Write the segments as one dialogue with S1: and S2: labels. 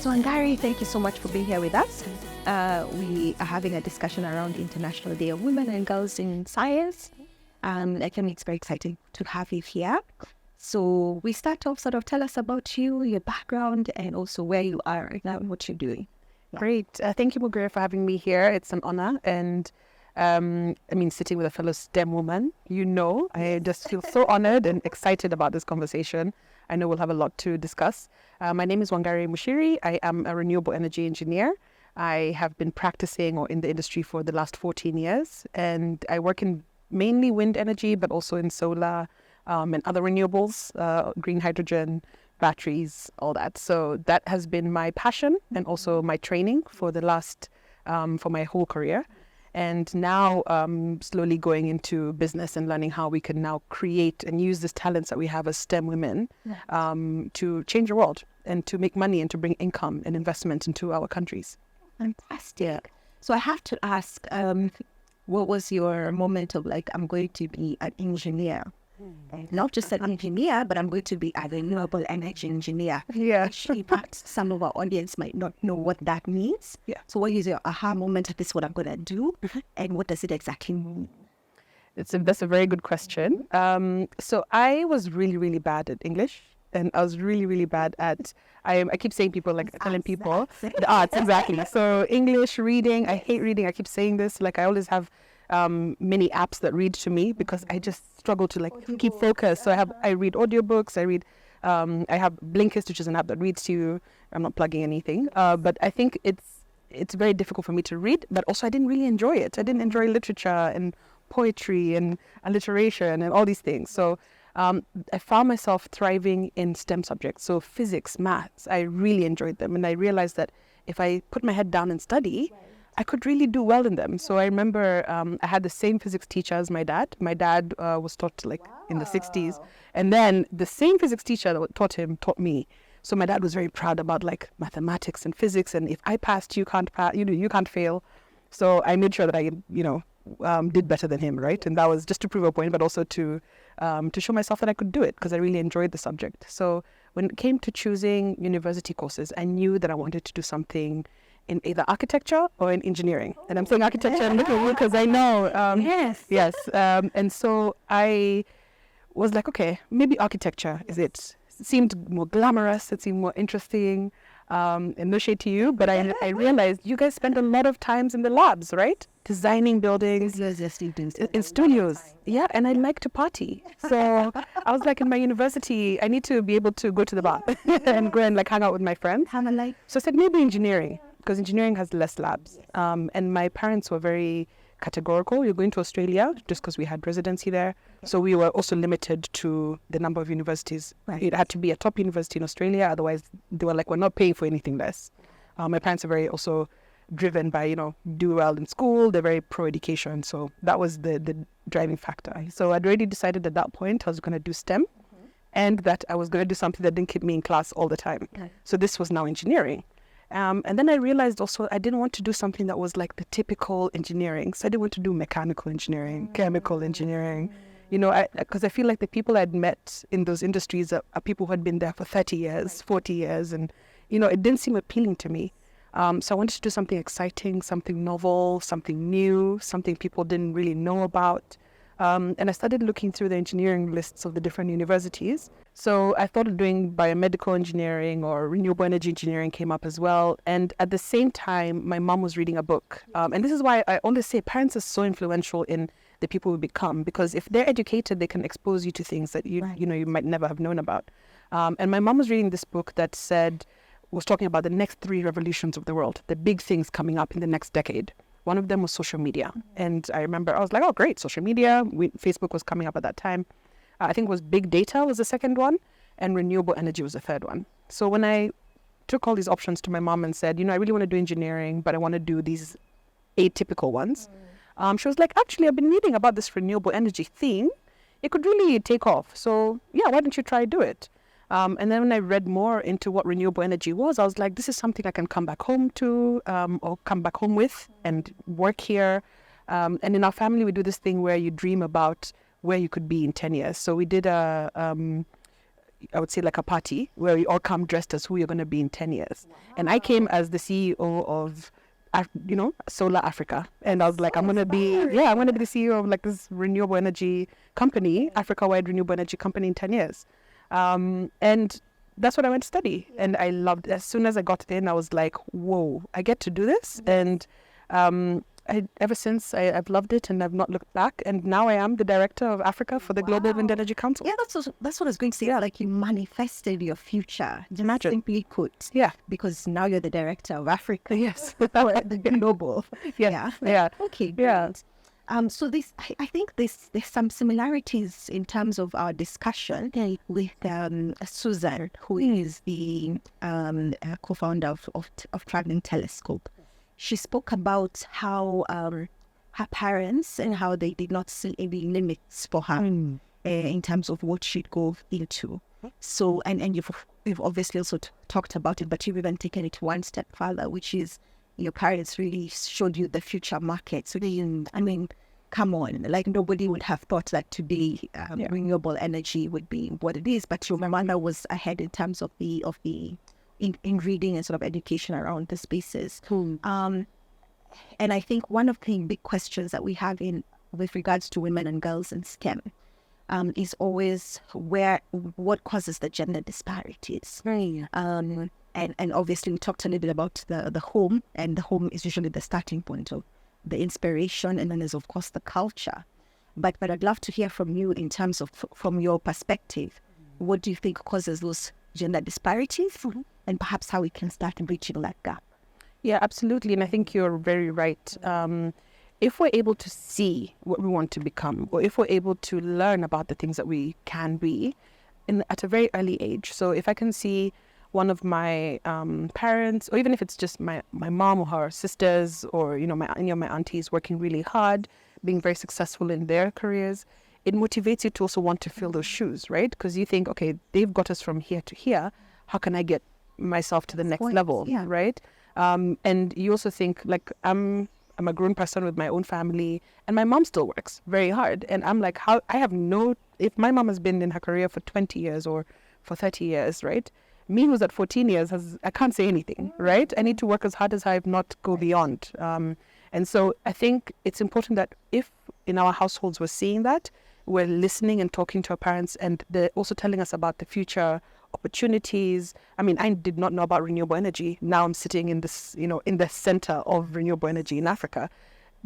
S1: So Wangari, thank you so much for being here with us. We are having a discussion around the International Day of Women and Girls in Science. I think it's very exciting to have you here. So we start off, sort of tell us about you, your background, and also where you are right now and what you're doing.
S2: Yeah. Great. Thank you, Mugure, for having me here. It's an honor. And sitting with a fellow STEM woman, I just feel so honored and excited about this conversation. I know we'll have a lot to discuss. My name is Wangari Muchiri. I am a renewable energy engineer. I have been practicing or in the industry for the last 14 years, and I work in mainly wind energy, but also in solar and other renewables, green hydrogen, batteries, all that. So that has been my passion and also my training for the last, for my whole career. And now slowly going into business and learning how we can now create and use these talents that we have as STEM women to change the world and to make money and to bring income and investment into our countries.
S1: Fantastic. So I have to ask, what was your moment of like, I'm going to be an engineer? Not just an engineer, but I'm going to be a renewable energy engineer.
S2: Yeah.
S1: Actually, perhaps some of our audience might not know what that means.
S2: Yeah.
S1: So what is your aha moment? This is what I'm going to do. And what does it exactly mean?
S2: That's a very good question. So I was really, really bad at English. And I was really, really bad at, I keep saying telling people, the arts, exactly. So English, reading, I hate reading. I keep saying this, I always have many apps that read to me because I just struggle to keep focus. So I read audiobooks, I have Blinkist, which is an app that reads to you. I'm not plugging anything, but I think it's very difficult for me to read, but also I didn't really enjoy it. I didn't enjoy literature and poetry and alliteration and all these things. So I found myself thriving in STEM subjects. So physics, maths, I really enjoyed them. And I realized that if I put my head down and study, I could really do well in them. So I remember I had the same physics teacher as my dad. My dad was taught in the 60s. And then the same physics teacher that taught me. So my dad was very proud about mathematics and physics. And if I passed, you can't pass, you can't fail. So I made sure that I, did better than him, right? And that was just to prove a point, but also to show myself that I could do it because I really enjoyed the subject. So when it came to choosing university courses, I knew that I wanted to do something in either architecture or in engineering. And I'm saying architecture and look at you because I know. Yes. And so I was like, okay, maybe architecture is it. It seemed more glamorous. It seemed more interesting. And no shade to you, but I realized you guys spend a lot of times in the labs, right? Designing buildings, in studios. Yeah, and I like to party. So I was in my university, I need to be able to go to the bar and go and hang out with my friends. So I said maybe engineering, because engineering has less labs. And my parents were very categorical. You're going to Australia just because we had residency there. So we were also limited to the number of universities. Right. It had to be a top university in Australia. Otherwise, they were we're not paying for anything less. My parents are very also driven by, do well in school. They're very pro-education. So that was the driving factor. So I'd already decided at that point I was going to do STEM and that I was going to do something that didn't keep me in class all the time. Okay. So this was now engineering. And then I realized also I didn't want to do something that was the typical engineering. So I didn't want to do mechanical engineering, chemical engineering, because I feel like the people I'd met in those industries are people who had been there for 30 years, 40 years. And, it didn't seem appealing to me. So I wanted to do something exciting, something novel, something new, something people didn't really know about. And I started looking through the engineering lists of the different universities. So I thought of doing biomedical engineering or renewable energy engineering came up as well. And at the same time, my mom was reading a book. And this is why I always say parents are so influential in the people we become, because if they're educated, they can expose you to things that you might never have known about. And my mom was reading this book that was talking about the next 3 revolutions of the world, the big things coming up in the next decade. One of them was social media. And I remember I was like, oh, great, social media. Facebook was coming up at that time. I think it was big data was the second one, and renewable energy was the third one. So when I took all these options to my mom and said, I really want to do engineering, but I want to do these atypical ones. She was like, actually, I've been reading about this renewable energy thing. It could really take off. So yeah, why don't you try do it? And then when I read more into what renewable energy was, I was like, this is something I can come back home to or come back home with and work here. And in our family, we do this thing where you dream about where you could be in 10 years. So we did I would say like a party where you all come dressed as who you're going to be in 10 years. Wow. And I came as the CEO of, Solar Africa. And I was like, I'm going to be the CEO of like this renewable energy company, Africa-wide renewable energy company in 10 years. And that's what I went to study. And I loved it. As soon as I got in, I was like, whoa, I get to do this. And ever since, I've loved it and I've not looked back. And now I am the director of Africa for the Global Wind Energy Council.
S1: Yeah, that's what I was going to say. Yeah, like you manifested your future.
S2: Imagine.
S1: Simply put.
S2: Yeah.
S1: Because now you're the director of Africa.
S2: Yes.
S1: The global.
S2: Yeah. Yeah.
S1: Okay, great. Yeah. So I think there's some similarities in terms of our discussion with Susan, who is the co-founder of Traveling Telescope. She spoke about how her parents and how they did not see any limits for her in terms of what she'd go into. So, and you've obviously also talked about it, but you've even taken it one step further, which is your parents really showed you the future market. So, I mean, come on, like nobody would have thought that today renewable energy would be what it is, but your mother was ahead in terms of the in reading and sort of education around the spaces. And I think one of the big questions that we have with regards to women and girls in STEM is always what causes the gender disparities. And obviously we talked a little bit about the home, and the home is usually the starting point of the inspiration, and then there's of course the culture. But I'd love to hear from you in terms of, from your perspective, what do you think causes those gender disparities, and perhaps how we can start bridging that gap?
S2: Yeah, absolutely. And I think you're very right. If we're able to see what we want to become, or if we're able to learn about the things that we can be at a very early age. So if I can see one of my parents, or even if it's just my mom or her sisters, or my aunties working really hard, being very successful in their careers, it motivates you to also want to fill those shoes, right? Because you think, okay, they've got us from here to here. How can I get myself to the next level, right? And you also think, like, I'm a grown person with my own family, and my mom still works very hard. And I'm like, if my mom has been in her career for 20 years or for 30 years, right? Me, who's at 14 years, I can't say anything, right? I need to work as hard as I have, not go beyond. And so I think it's important that if in our households we're seeing that, we're listening and talking to our parents, and they're also telling us about the future opportunities. I mean, I did not know about renewable energy. Now I'm sitting in this, in the center of renewable energy in Africa,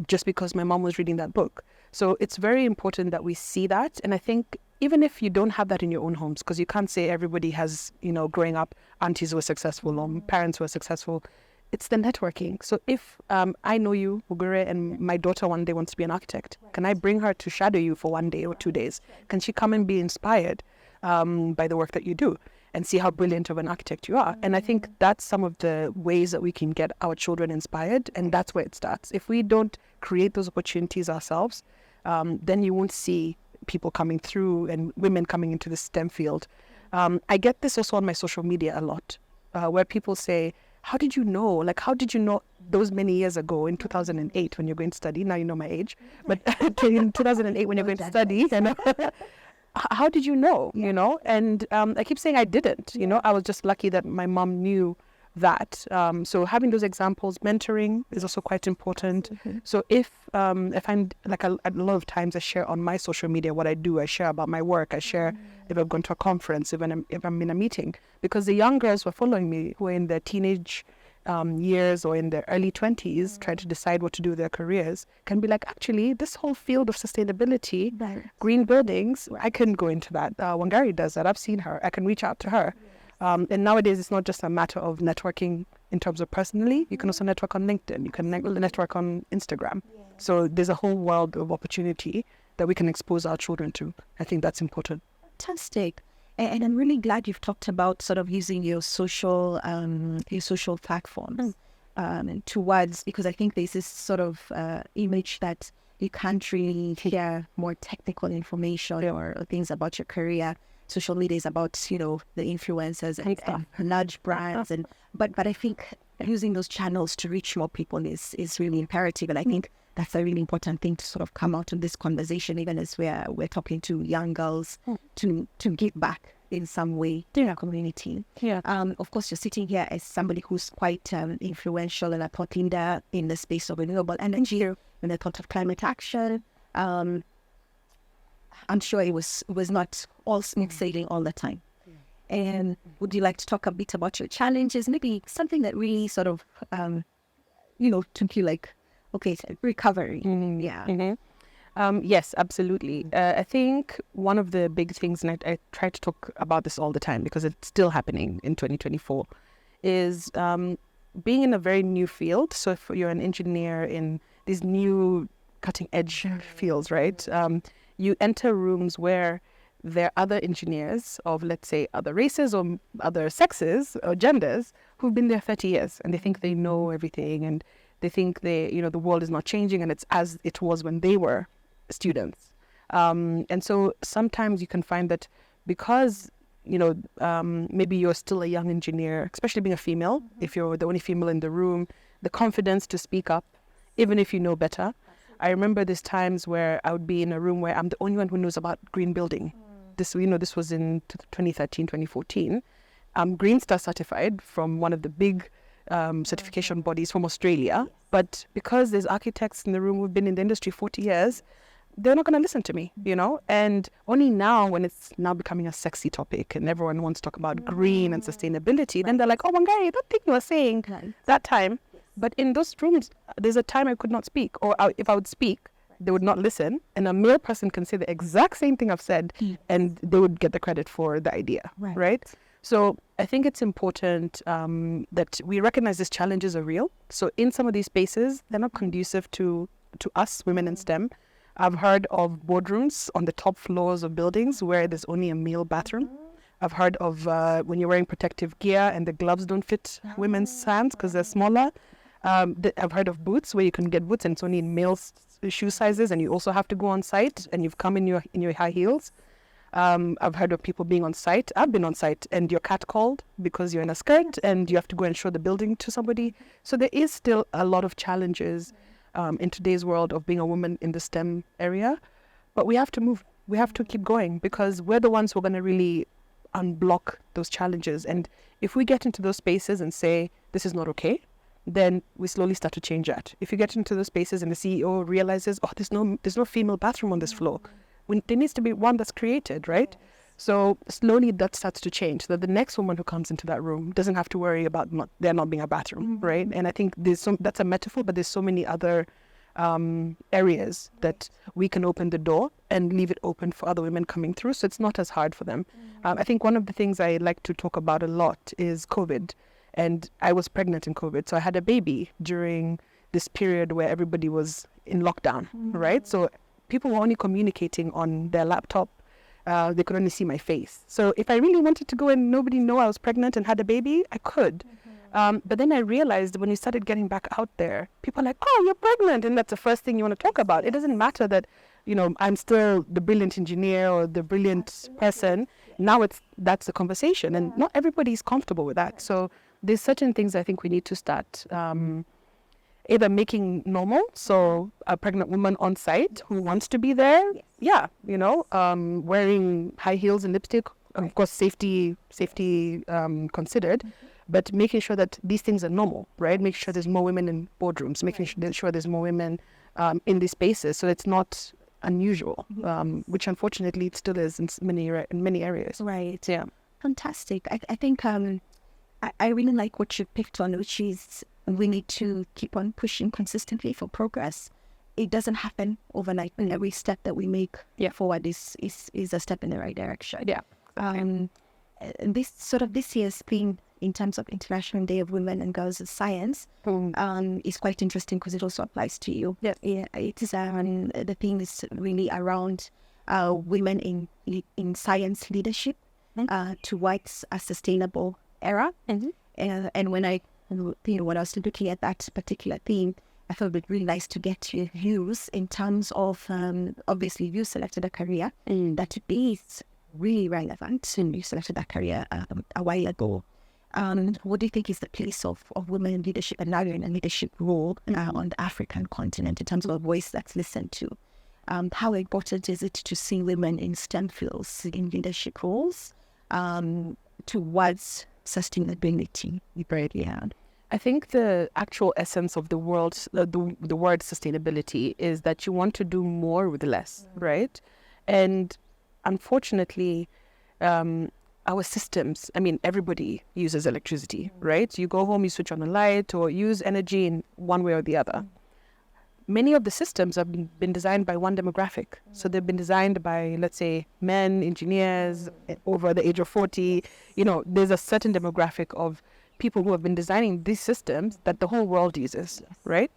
S2: just because my mom was reading that book. So it's very important that we see that. And I think even if you don't have that in your own homes, because you can't say everybody has, growing up, aunties who are successful or parents who are successful, it's the networking. So if I know you, Mugure, and my daughter one day wants to be an architect, can I bring her to shadow you for 1 day or 2 days? Can she come and be inspired by the work that you do and see how brilliant of an architect you are? And I think that's some of the ways that we can get our children inspired, and that's where it starts. If we don't create those opportunities ourselves, then you won't see people coming through and women coming into the STEM field. I get this also on my social media a lot, where people say, how did you know? Like, how did you know those many years ago in 2008 when you're going to study? Now you know my age. But in 2008 when you're going to study, how did you know? And I keep saying I didn't. I was just lucky that my mom knew that. So having those examples, mentoring is also quite important. So if I'm like a lot of times I share on my social media what I do, I share about my work, I share if I've gone to a conference, if I'm in a meeting, because the young girls who are following me, who are in their teenage years or in their early 20s, trying to decide what to do with their careers, can be like, actually, this whole field of sustainability, green buildings, I can go into that. Wangari does that. I've seen her. I can reach out to her. And nowadays, it's not just a matter of networking in terms of personally. You can also network on LinkedIn. You can network on Instagram. So there's a whole world of opportunity that we can expose our children to. I think that's important.
S1: Fantastic. And I'm really glad you've talked about sort of using your social platforms towards, because I think there's this sort of image that you can't really share more technical information or things about your career. Social media is about, the influencers and large brands. But I think using those channels to reach more people is really imperative. And I think that's a really important thing to sort of come out of this conversation, even as we're talking to young girls, to give back in some way in our community.
S2: Yeah.
S1: Of course, you're sitting here as somebody who's quite influential and a thought leader in the space of renewable energy and the thought of climate action. I'm sure it was not all smooth sailing all the time. And would you like to talk a bit about your challenges? Maybe something that really sort of, took you like, okay, recovery.
S2: Yes, absolutely. I think one of the big things, and I try to talk about this all the time because it's still happening in 2024, is being in a very new field. So if you're an engineer in these new cutting edge fields, right? You enter rooms where there are other engineers of, let's say, other races or other sexes or genders who've been there 30 years and they think they know everything and they think the world is not changing and it's as it was when they were students. And so sometimes you can find that because, maybe you're still a young engineer, especially being a female, if you're the only female in the room, the confidence to speak up, even if you know better. I remember there's times where I would be in a room where I'm the only one who knows about green building. This was in 2013, 2014. Green Star certified from one of the big certification bodies from Australia. But because there's architects in the room who've been in the industry 40 years, they're not going to listen to me, And only now, when it's now becoming a sexy topic and everyone wants to talk about green and sustainability, then they're like, oh, Wangari, I don't think you were saying that time. But in those rooms, there's a time I could not speak. Or if I would speak, they would not listen. And a male person can say the exact same thing I've said, and they would get the credit for the idea, right? So I think it's important that we recognize these challenges are real. So in some of these spaces, they're not conducive to us, women in STEM. I've heard of boardrooms on the top floors of buildings where there's only a male bathroom. I've heard of when you're wearing protective gear and the gloves don't fit women's hands because they're smaller. I've heard of boots where you can get boots and it's only in male shoe sizes and you also have to go on site and you've come in your high heels. I've heard of people being on site. I've been on site and you're catcalled because you're in a skirt and you have to go and show the building to somebody. So there is still a lot of challenges in today's world of being a woman in the STEM area. But we have to move. We have to keep going because we're the ones who are going to really unblock those challenges. And if we get into those spaces and say, this is not okay, then we slowly start to change that. If you get into those spaces and the CEO realizes, oh, there's no female bathroom on this floor, there needs to be one that's created, right? So slowly that starts to change, so that the next woman who comes into that room doesn't have to worry about there not being a bathroom, right? And I think that's a metaphor, but there's so many other areas that we can open the door and leave it open for other women coming through, so it's not as hard for them. I think one of the things I like to talk about a lot is COVID. And I was pregnant in COVID. So I had a baby during this period where everybody was in lockdown, right? So people were only communicating on their laptop. They could only see my face. So if I really wanted to go and nobody know I was pregnant and had a baby, I could. But then I realized when we started getting back out there, people are like, oh, you're pregnant. And that's the first thing you want to talk about. It doesn't matter that, I'm still the brilliant engineer or the brilliant person. Now that's the conversation. And not everybody is comfortable with that. So there's certain things I think we need to start either making normal. So a pregnant woman on site who wants to be there, wearing high heels and lipstick, of course, safety considered, but making sure that these things are normal, right? Make sure there's more women in boardrooms, making sure there's more women in these spaces, so it's not unusual, which unfortunately it still is in many areas.
S1: Right.
S2: Yeah.
S1: Fantastic. I think I really like what you picked on, which is we need to keep on pushing consistently for progress. It doesn't happen overnight. Every step that we make forward is a step in the right direction.
S2: Yeah.
S1: And this year's theme in terms of International Day of Women and Girls in Science is quite interesting because it also applies to you.
S2: Yes.
S1: Yeah. It is the theme is really around women in science leadership towards a sustainable era. And when I was looking at that particular theme, I thought it would be really nice to get your views in terms of obviously you selected a career that is really relevant, and you selected that career a while ago. What do you think is the place of women in leadership and now you're in a leadership role on the African continent in terms of a voice that's listened to? How important is it to see women in STEM fields in leadership roles? towards sustainability.
S2: Right. Yeah. I think the actual essence of the word sustainability is that you want to do more with less, right? And unfortunately, our systems, I mean, everybody uses electricity, right? You go home, you switch on a light or use energy in one way or the other. Many of the systems have been designed by one demographic. So they've been designed by, let's say, men, engineers over the age of 40. There's a certain demographic of people who have been designing these systems that the whole world uses, right?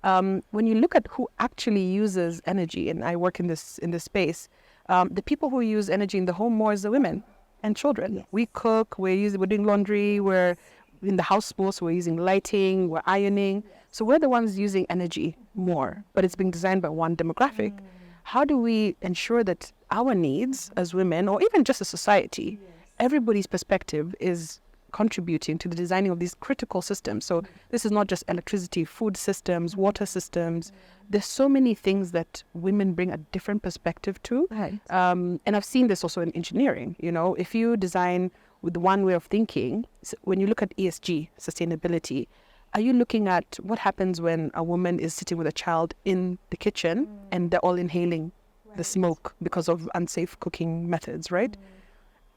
S2: When you look at who actually uses energy, and I work in this space, the people who use energy in the home more is the women and children. Yes. We cook, we're doing laundry, we're in the house more, so we're using lighting, we're ironing. Yes. So we're the ones using energy more, but it's being designed by one demographic. How do we ensure that our needs as women, or even just a society, everybody's perspective is contributing to the designing of these critical systems? So this is not just electricity, food systems, water systems. There's so many things that women bring a different perspective to.
S1: Right.
S2: And I've seen this also in engineering. If you design with one way of thinking, when you look at ESG, sustainability, are you looking at what happens when a woman is sitting with a child in the kitchen and they're all inhaling the smoke because of unsafe cooking methods, right?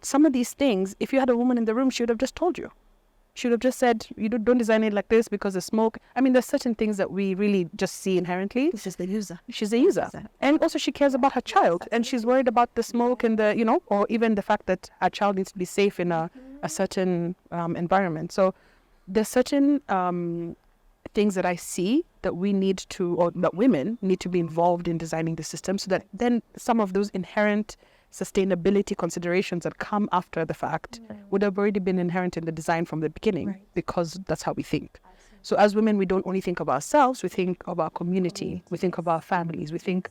S2: Some of these things, if you had a woman in the room, she would have just told you. She would have just said, you don't design it like this because of smoke. I mean, there's certain things that we really just see inherently.
S1: She's the user.
S2: She's a user. And also she cares about her child, and she's worried about the smoke and or even the fact that her child needs to be safe in a certain environment. So there's certain things that I see that we need to, or that women need to be involved in designing the system, so that then some of those inherent sustainability considerations that come after the fact would have already been inherent in the design from the beginning, because that's how we think. So as women, we don't only think of ourselves, we think of our community, we think of our families, we think,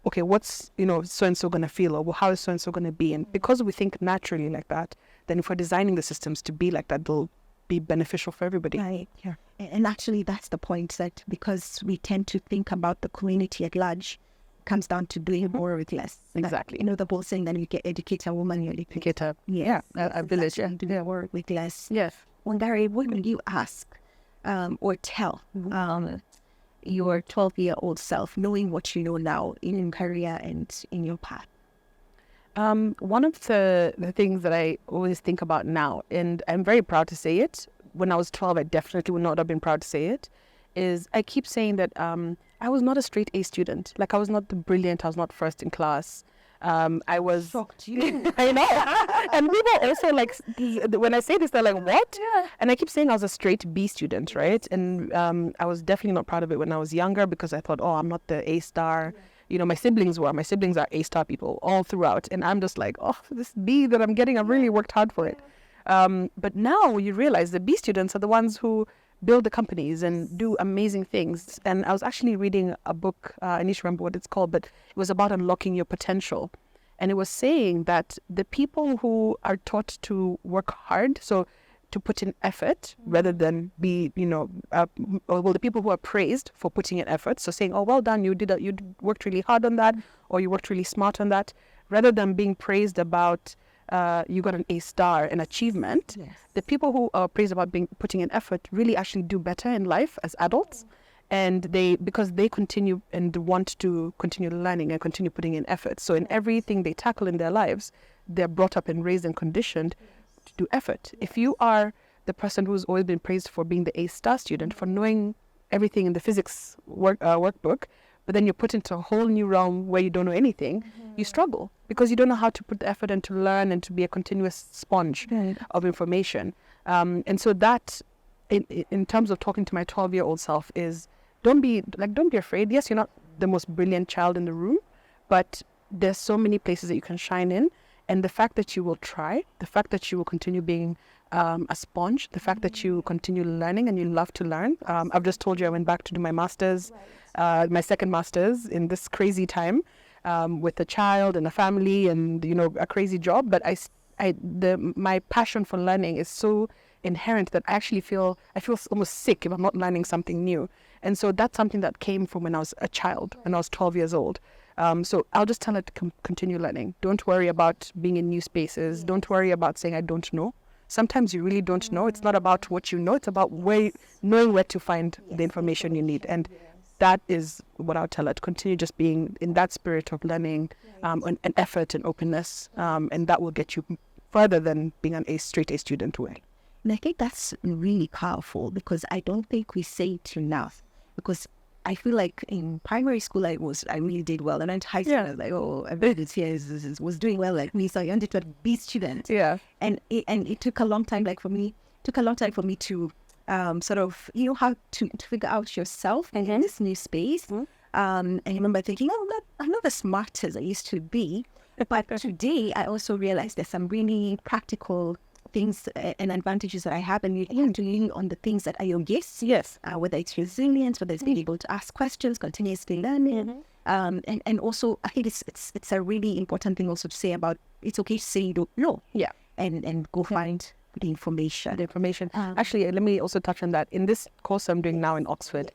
S2: okay, what's, so-and-so going to feel, or how is so-and-so going to be? And because we think naturally like that, then if we're designing the systems to be like that, they'll be beneficial for everybody.
S1: Right. Yeah. And actually, that's the point, that because we tend to think about the community at large, comes down to doing more with less.
S2: Exactly.
S1: The whole saying that you get educate a woman, you educate
S2: a village. Yeah.
S1: Do their work with less.
S2: Yes.
S1: Wangari, what would you ask or tell your 12-year-old self, knowing what you know now in your career and in your path?
S2: One of the things that I always think about now, and I'm very proud to say it, when I was 12, I definitely would not have been proud to say it, is I keep saying that I was not a straight A student. Like, I was not the brilliant, I was not first in class. I was...
S1: Shocked you.
S2: I know. And people also, like, when I say this, they're like, what? Yeah. And I keep saying I was a straight B student, right? And I was definitely not proud of it when I was younger, because I thought, I'm not the A star. My siblings are A star people all throughout. And I'm just like, this B that I'm getting, I've really worked hard for it. But now you realize the B students are the ones who build the companies and do amazing things. And I was actually reading a book, I need to remember what it's called, but it was about unlocking your potential. And it was saying that the people who are taught to work hard, so to put in effort rather than be, the people who are praised for putting in effort, so saying, well done, you worked really hard on that, or you worked really smart on that, rather than being praised about you got an A star in achievement. Yes. The people who are praised about putting in effort really actually do better in life as adults. And because they continue and want to continue learning and continue putting in effort. So in everything they tackle in their lives, they're brought up and raised and conditioned to do effort. If you are the person who's always been praised for being the A star student, for knowing everything in the physics workbook, but then you're put into a whole new realm where you don't know anything, you struggle because you don't know how to put the effort and to learn and to be a continuous sponge of information. And so that, in terms of talking to my 12-year-old self, is don't be afraid. Yes, you're not the most brilliant child in the room, but there's so many places that you can shine in. And the fact that you will try, the fact that you will continue being a sponge, the fact that you continue learning and you love to learn. I've just told you I went back to do my master's, my second master's in this crazy time with a child and a family and, a crazy job. But my passion for learning is so inherent that I feel almost sick if I'm not learning something new. And so that's something that came from when I was a child, when I was 12 years old. So I'll just tell her to continue learning. Don't worry about being in new spaces. Don't worry about saying, I don't know. Sometimes you really don't know. It's not about what you know. It's about knowing where to find the information you need. And that is what I'll tell her, to continue just being in that spirit of learning and effort and openness. And that will get you further than being an straight A student will.
S1: And I think that's really powerful, because I don't think we say it enough. Because I feel like in primary school, I really did well. And in high school, I was like, oh, everybody here was doing well like me. So I wanted to be a B student.
S2: Yeah.
S1: And it took a long time, for me to sort of, how to figure out yourself in this new space. And I remember thinking, I'm not as smart as I used to be. But today, I also realized there's some really practical things and advantages that I have, and you have to lean on the things that are your gifts.
S2: Yes.
S1: Whether it's resilience, whether it's being able to ask questions, continuously learning, and also I think it's a really important thing also to say about it's okay to say you don't know.
S2: Yeah.
S1: And go find the information.
S2: Actually, let me also touch on that. In this course I'm doing now in Oxford,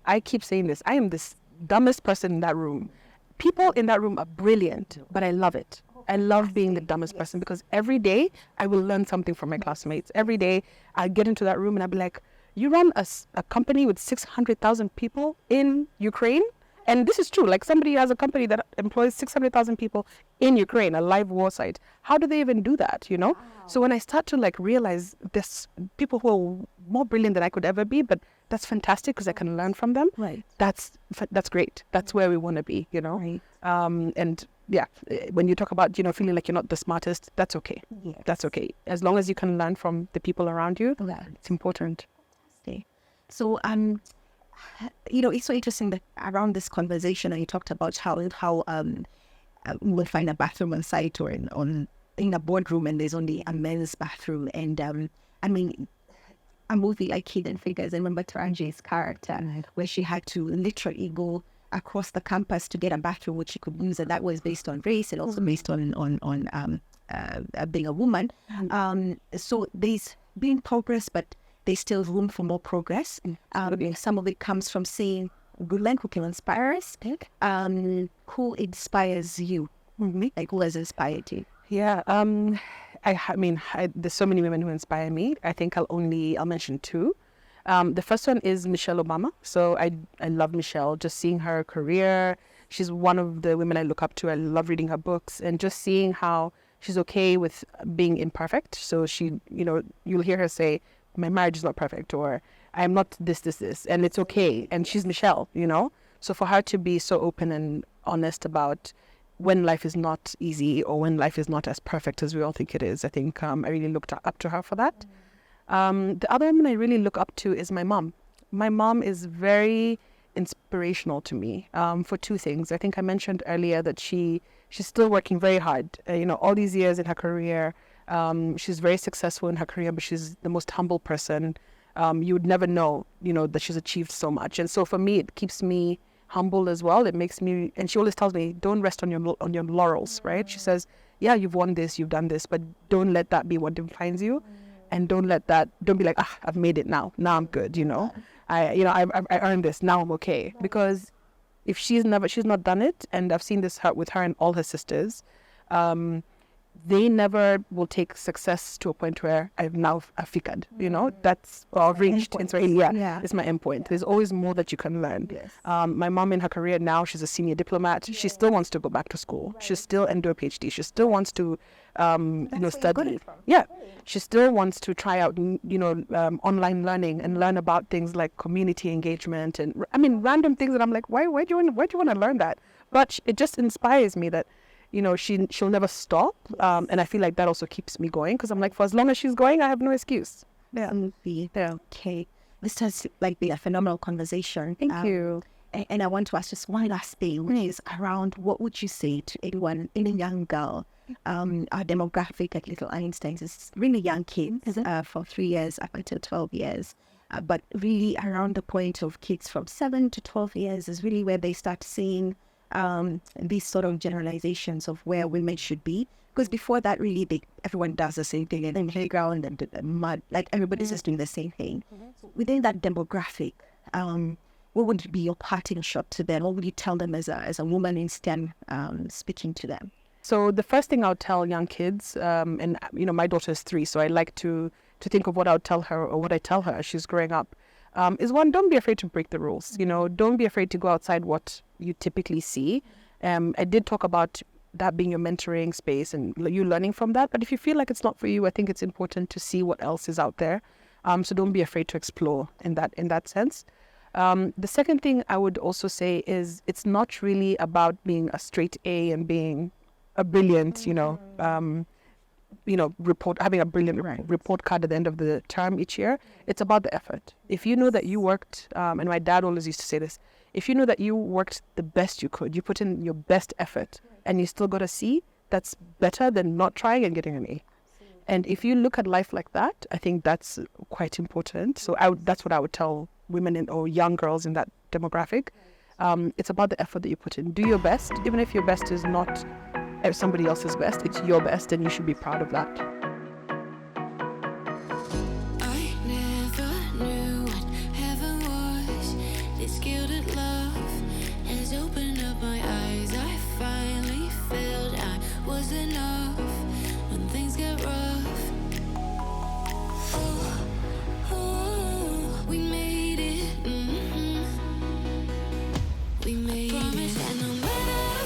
S2: I keep saying this. I am this dumbest person in that room. People in that room are brilliant, but I love it. I love being the dumbest person, because every day I will learn something from my classmates. Every day I get into that room and I'll be like, you run a company with 600,000 people in Ukraine? And this is true. Like, somebody has a company that employs 600,000 people in Ukraine, a live war site. How do they even do that, Wow. So when I start to realize there's people who are more brilliant than I could ever be, but that's fantastic because I can learn from them.
S1: Right.
S2: That's great. That's where we want to be,
S1: Right.
S2: And yeah, when you talk about, feeling like you're not the smartest, that's okay.
S1: Yes.
S2: That's okay. As long as you can learn from the people around you, it's important.
S1: Okay. So, it's so interesting that around this conversation, you talked about how we would find a bathroom on site or in a boardroom, and there's only a men's bathroom. And a movie like Hidden Figures, I remember Taranji's character, where she had to literally go across the campus to get a bathroom which she could use, and that was based on race and also based on being a woman. So there's been progress, but there's still room for more progress. Some of it comes from seeing women who can inspire us. Who inspires you? Like, who has inspired you?
S2: Yeah, there's so many women who inspire me. I think I'll mention two. The first one is Michelle Obama. So I love Michelle, just seeing her career. She's one of the women I look up to. I love reading her books and just seeing how she's okay with being imperfect. So she, you'll hear her say, my marriage is not perfect, or I'm not this, and it's okay. And she's Michelle, So for her to be so open and honest about when life is not easy or when life is not as perfect as we all think it is, I think I really looked up to her for that. The other woman I really look up to is my mom. My mom is very inspirational to me for two things. I think I mentioned earlier that she's still working very hard. All these years in her career, she's very successful in her career, but she's the most humble person. You would never know, that she's achieved so much. And so for me, it keeps me humble as well. It makes me, and she always tells me, don't rest on your laurels, right? She says, yeah, you've won this, you've done this, but don't let that be what defines you. And don't be like, I've made it now. Now I'm good, I earned this. Now I'm okay. Because if she's not done it, and I've seen this with her and all her sisters, they never will take success to a point where I've figured, that's, or I've reached. It's my endpoint. There's always more that you can learn.
S1: Yes.
S2: My mom in her career now, she's a senior diplomat. She still wants to go back to school. She still do a PhD. She still wants to, study. Yeah. She still wants to try out, online learning and learn about things like community engagement and, random things that I'm like, why do you want to learn that? But it just inspires me that, she'll never stop. And I feel like that also keeps me going, because I'm like, for as long as she's going, I have no excuse. Yeah.
S1: Okay. This has been a phenomenal conversation.
S2: Thank you.
S1: And I want to ask just one last thing, which is around what would you say to anyone, any young girl? Our demographic at Little Einsteins is really young kids from 3 years up until 12 years. But really around the point of kids from 7 to 12 years is really where they start seeing these sort of generalizations of where women should be. Because before that, really, everyone does the same thing in the playground and the mud. Like, everybody's just doing the same thing. So within that demographic, what would be your parting shot to them? What would you tell them as a woman in STEM speaking to them?
S2: So the first thing I'll tell young kids, and my daughter is 3, so I like to think of what I would tell her or what I tell her as she's growing up, is one, don't be afraid to break the rules. Don't be afraid to go outside what you typically see. I did talk about that being your mentoring space and you learning from that. But if you feel like it's not for you, I think it's important to see what else is out there. So don't be afraid to explore in that sense. The second thing I would also say is it's not really about being a straight A and being a brilliant, having a brilliant report card at the end of the term each year. It's about the effort. If you know that you worked, and my dad always used to say this, if you know that you worked the best you could, you put in your best effort, and you still got a C, that's better than not trying and getting an A. And if you look at life like that, I think that's quite important. So that's what I would tell women or young girls in that demographic. It's about the effort that you put in. Do your best, even if your best is not somebody else's best. It's your best, and you should be proud of that.